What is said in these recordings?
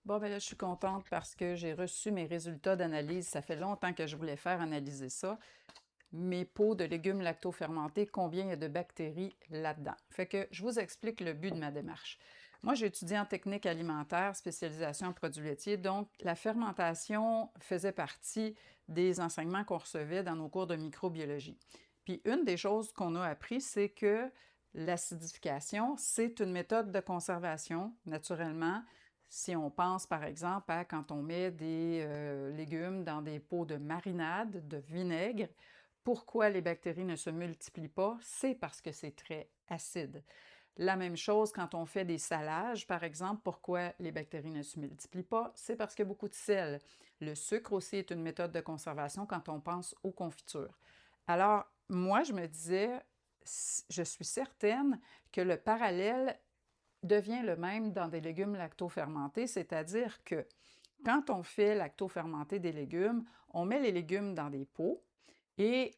Bon, ben là, je suis contente parce que j'ai reçu mes résultats d'analyse. Ça fait longtemps que je voulais faire analyser ça. Mes pots de légumes lacto-fermentés, combien il y a de bactéries là-dedans. Fait que je vous explique le but de ma démarche. Moi, j'ai étudié en technique alimentaire, spécialisation en produits laitiers, donc la fermentation faisait partie des enseignements qu'on recevait dans nos cours de microbiologie. Puis une des choses qu'on a appris, c'est que l'acidification, c'est une méthode de conservation, naturellement. Si on pense par exemple à quand on met des légumes dans des pots de marinade, de vinaigre, pourquoi les bactéries ne se multiplient pas? C'est parce que c'est très acide. La même chose quand on fait des salages, par exemple, pourquoi les bactéries ne se multiplient pas? C'est parce qu'il y a beaucoup de sel. Le sucre aussi est une méthode de conservation quand on pense aux confitures. Alors, moi, je me disais, je suis certaine que le parallèle devient le même dans des légumes lacto-fermentés, c'est-à-dire que quand on fait lacto-fermenter des légumes, on met les légumes dans des pots et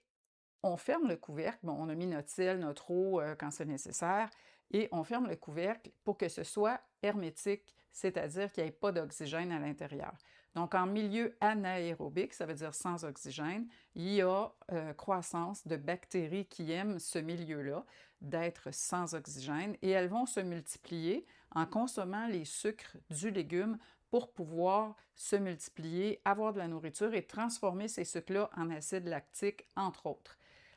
on ferme le couvercle. Bon, on a mis notre sel, notre eau quand c'est nécessaire, et on ferme le couvercle pour que ce soit hermétique, c'est-à-dire qu'il n'y ait pas d'oxygène à l'intérieur. Donc, en milieu anaérobique, ça veut dire sans oxygène, il y a croissance de bactéries qui aiment ce milieu-là, d'être sans oxygène, et elles vont se multiplier en consommant les sucres du légume pour pouvoir se multiplier, avoir de la nourriture et transformer ces sucres-là en acide lactique, entre autres.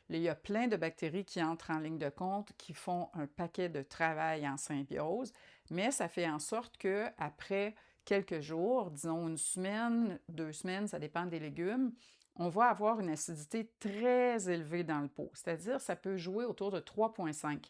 Il y a plein de bactéries qui entrent en ligne de compte, qui font un paquet de travail en symbiose, mais ça fait en sorte qu'après quelques jours, disons une semaine, 2 semaines, ça dépend des légumes, on va avoir une acidité très élevée dans le pot. C'est-à-dire, ça peut jouer autour de 3,5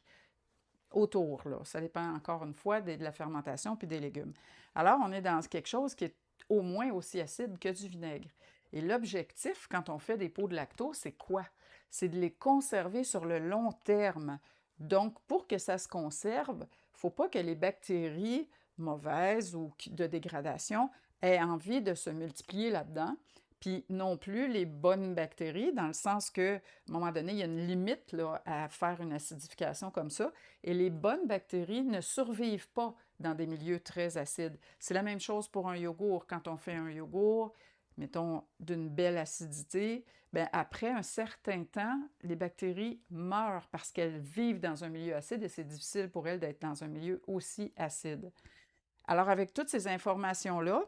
autour, là. Ça dépend encore une fois de la fermentation puis des légumes. Alors, on est dans quelque chose qui est au moins aussi acide que du vinaigre. Et l'objectif, quand on fait des pots de lacto, c'est quoi? C'est de les conserver sur le long terme. Donc, pour que ça se conserve, il ne faut pas que les bactéries mauvaises ou de dégradation aient envie de se multiplier là-dedans. Puis non plus les bonnes bactéries, dans le sens que, à un moment donné, il y a une limite là, à faire une acidification comme ça. Et les bonnes bactéries ne survivent pas dans des milieux très acides. C'est la même chose pour un yogourt. Quand on fait un yogourt, mettons, d'une belle acidité, bien, après un certain temps, les bactéries meurent parce qu'elles vivent dans un milieu acide et c'est difficile pour elles d'être dans un milieu aussi acide. Alors, avec toutes ces informations-là,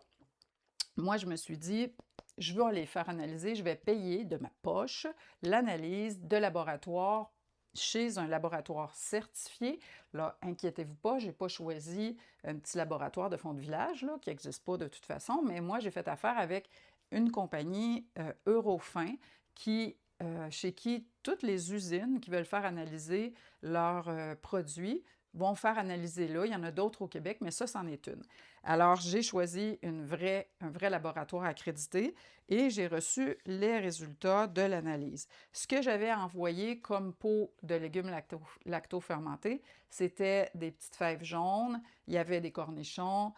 moi, je me suis dit, je veux les faire analyser, je vais payer de ma poche l'analyse de laboratoire chez un laboratoire certifié. Là, inquiétez-vous pas, je n'ai pas choisi un petit laboratoire de fond de village là, qui n'existe pas de toute façon, mais moi, j'ai fait affaire avec une compagnie Eurofin chez qui toutes les usines qui veulent faire analyser leurs produits vont faire analyser là. Il y en a d'autres au Québec, mais ça, c'en est une. Alors, j'ai choisi un vrai laboratoire accrédité et j'ai reçu les résultats de l'analyse. Ce que j'avais envoyé comme pot de légumes lacto-fermentés, c'était des petites fèves jaunes, il y avait des cornichons,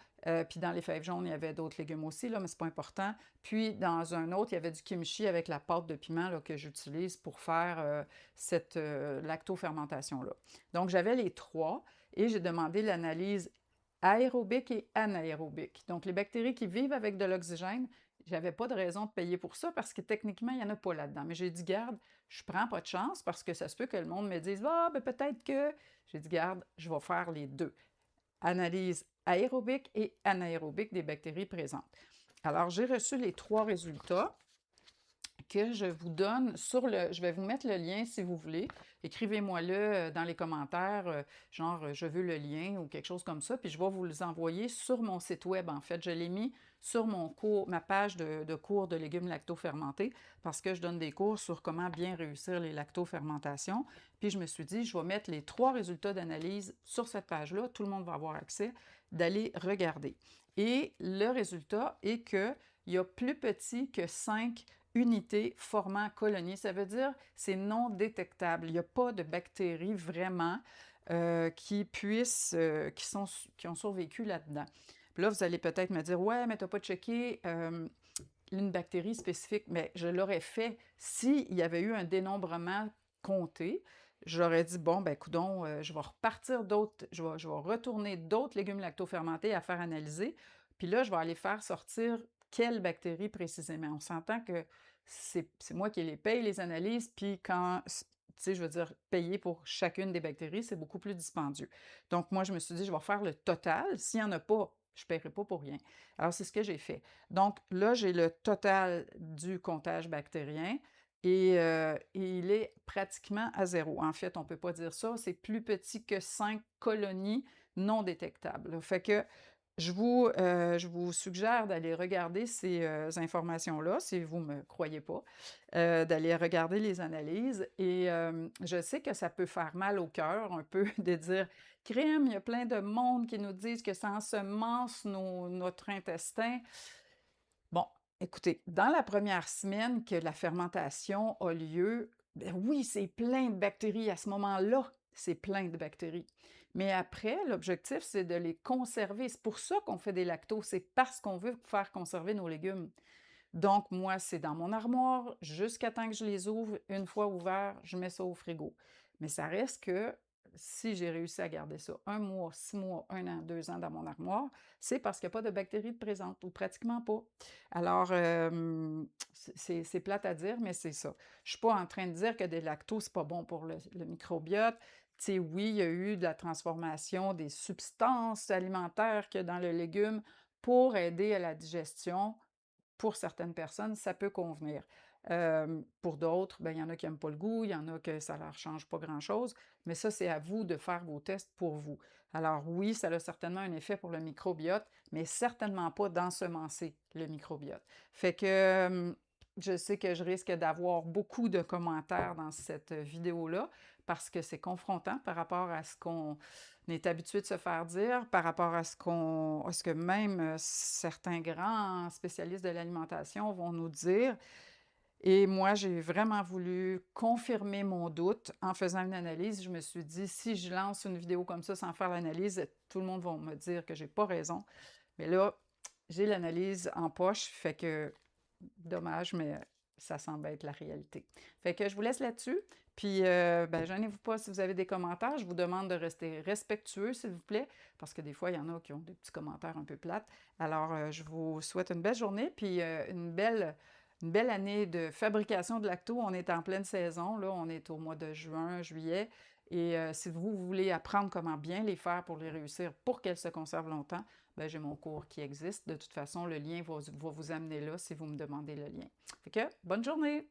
puis dans les fèves jaunes, il y avait d'autres légumes aussi, là, mais c'est pas important. Puis dans un autre, il y avait du kimchi avec la pâte de piment là, que j'utilise pour faire cette lacto-fermentation-là. Donc, j'avais les trois et j'ai demandé l'analyse aérobique et anaérobique. Donc, les bactéries qui vivent avec de l'oxygène, j'avais pas de raison de payer pour ça parce que techniquement, il n'y en a pas là-dedans. Mais j'ai dit, garde, je prends pas de chance parce que ça se peut que le monde me dise, ah, ben peut-être que. J'ai dit, garde, je vais faire les deux. Analyse aérobique et anaérobique des bactéries présentes. Alors, j'ai reçu les trois résultats que je vous donne sur le... Je vais vous mettre le lien si vous voulez. Écrivez-moi-le dans les commentaires, genre je veux le lien ou quelque chose comme ça, puis je vais vous les envoyer sur mon site web. En fait, je l'ai mis sur ma page de cours de légumes lacto-fermentés parce que je donne des cours sur comment bien réussir les lacto-fermentations. Puis je me suis dit, je vais mettre les trois résultats d'analyse sur cette page-là. Tout le monde va avoir accès d'aller regarder. Et le résultat est qu'il y a plus petit que 5 unités formant colonie. Ça veut dire c'est non détectable. Il n'y a pas de bactéries vraiment qui ont survécu là-dedans. Puis là, vous allez peut-être me dire, ouais, mais tu n'as pas checké une bactérie spécifique. Mais je l'aurais fait s'il y avait eu un dénombrement compté. J'aurais dit, bon, ben, coudonc, je vais repartir je vais retourner d'autres légumes lacto-fermentés à faire analyser Puis là, je vais aller faire sortir quelles bactéries précisément. On s'entend que c'est moi qui les paye, les analyses, puis quand, tu sais, je veux dire, payer pour chacune des bactéries, c'est beaucoup plus dispendieux. Donc, moi, je me suis dit, je vais faire le total. S'il n'y en a pas, je ne paierai pas pour rien. Alors, c'est ce que j'ai fait. Donc, là, j'ai le total du comptage bactérien et il est pratiquement à zéro. En fait, on ne peut pas dire ça. C'est plus petit que 5 colonies non détectables. Fait que je vous suggère d'aller regarder ces informations-là, si vous ne me croyez pas, d'aller regarder les analyses. Et je sais que ça peut faire mal au cœur un peu de dire, crème, il y a plein de monde qui nous disent que ça ensemence notre intestin. Bon, écoutez, dans la première semaine que la fermentation a lieu, ben oui, c'est plein de bactéries. À ce moment-là, c'est plein de bactéries. Mais après, l'objectif, c'est de les conserver. C'est pour ça qu'on fait des lactos. C'est parce qu'on veut faire conserver nos légumes. Donc, moi, c'est dans mon armoire jusqu'à temps que je les ouvre. Une fois ouvert, je mets ça au frigo. Mais ça reste que si j'ai réussi à garder ça 1 mois, 6 mois, 1 an, 2 ans dans mon armoire, c'est parce qu'il n'y a pas de bactéries présentes ou pratiquement pas. Alors, c'est plate à dire, mais c'est ça. Je ne suis pas en train de dire que des lactos, c'est pas bon pour le microbiote. Tu sais, oui, il y a eu de la transformation des substances alimentaires qu'il y a dans le légume pour aider à la digestion. Pour certaines personnes, ça peut convenir. Pour d'autres, ben, il y en a qui n'aiment pas le goût, il y en a que ça ne leur change pas grand-chose, mais ça, c'est à vous de faire vos tests pour vous. Alors oui, ça a certainement un effet pour le microbiote, mais certainement pas d'ensemencer le microbiote. Fait que je sais que je risque d'avoir beaucoup de commentaires dans cette vidéo-là parce que c'est confrontant par rapport à ce qu'on est habitué de se faire dire, par rapport à ce que même certains grands spécialistes de l'alimentation vont nous dire. Et moi, j'ai vraiment voulu confirmer mon doute en faisant une analyse. Je me suis dit, si je lance une vidéo comme ça sans faire l'analyse, tout le monde va me dire que j'ai pas raison. Mais là, j'ai l'analyse en poche, fait que dommage, mais ça semble être la réalité. Fait que je vous laisse là-dessus. Puis, ben, gênez-vous pas si vous avez des commentaires. Je vous demande de rester respectueux, s'il vous plaît, parce que des fois, il y en a qui ont des petits commentaires un peu plates. Alors, je vous souhaite une belle journée, puis une belle année de fabrication de lacto. On est en pleine saison, là, on est au mois de juin, juillet. Et si vous voulez apprendre comment bien les faire pour les réussir, pour qu'elles se conservent longtemps, ben, j'ai mon cours qui existe. De toute façon, le lien va vous amener là si vous me demandez le lien. Fait que, bonne journée!